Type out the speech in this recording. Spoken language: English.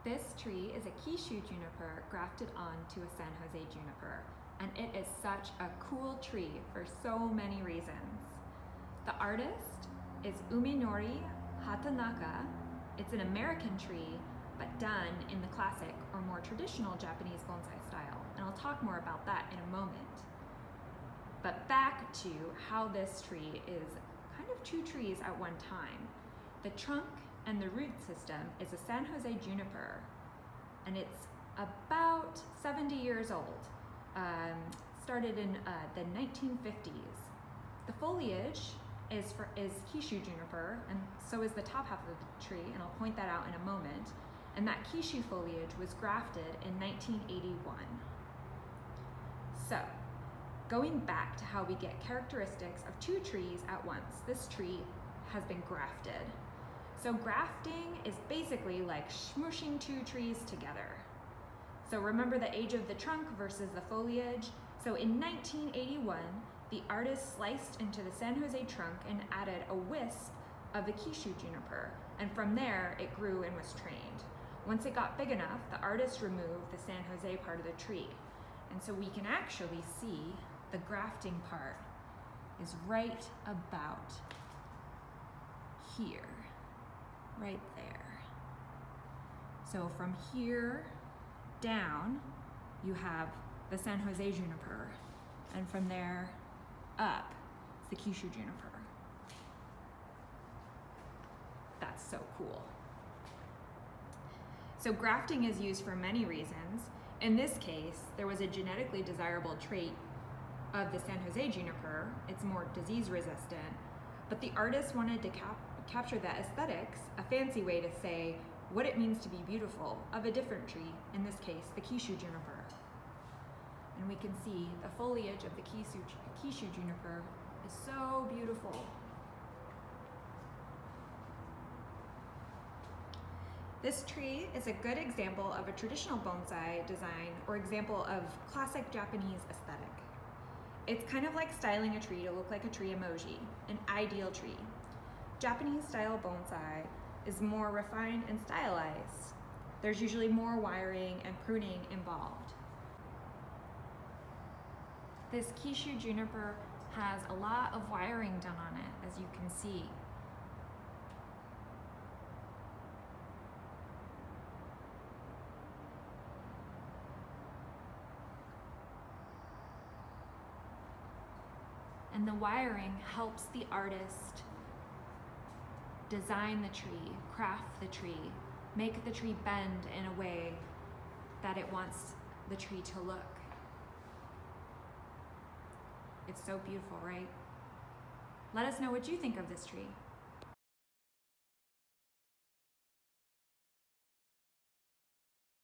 This tree is a Kishu juniper grafted onto a San Jose juniper, and it is such a cool tree for so many reasons. The artist is Uminori Hatanaka. It's an American tree, but done in the classic or more traditional Japanese bonsai style, and I'll talk more about that in a moment. But back to how this tree is kind of two trees at one time. The trunk and the root system is a San Jose juniper, and it's about 70 years old. Started in the 1950s. The foliage is Kishu juniper, and so is the top half of the tree, and I'll point that out in a moment. And that Kishu foliage was grafted in 1981. So, going back to how we get characteristics of two trees at once, this tree has been grafted. So grafting is basically like smooshing two trees together. So remember the age of the trunk versus the foliage. So in 1981, the artist sliced into the San Jose trunk and added a wisp of the Kishu juniper, and from there it grew and was trained. Once it got big enough, the artist removed the San Jose part of the tree. And so we can actually see the grafting part is right about here, right there. So from here down, you have the San Jose juniper, and from there up, the Kishu juniper. That's so cool. So grafting is used for many reasons. In this case, there was a genetically desirable trait of the San Jose juniper. It's more disease resistant, but the artist wanted to capture the aesthetics, a fancy way to say what it means to be beautiful, of a different tree, in this case, the Kishu juniper. And we can see the foliage of the Kishu juniper is so beautiful. This tree is a good example of a traditional bonsai design or example of classic Japanese aesthetic. It's kind of like styling a tree to look like a tree emoji, an ideal tree. Japanese style bonsai is more refined and stylized. There's usually more wiring and pruning involved. This Kishu juniper has a lot of wiring done on it, as you can see. And the wiring helps the artist design the tree, craft the tree, make the tree bend in a way that it wants the tree to look. It's so beautiful, right? Let us know what you think of this tree.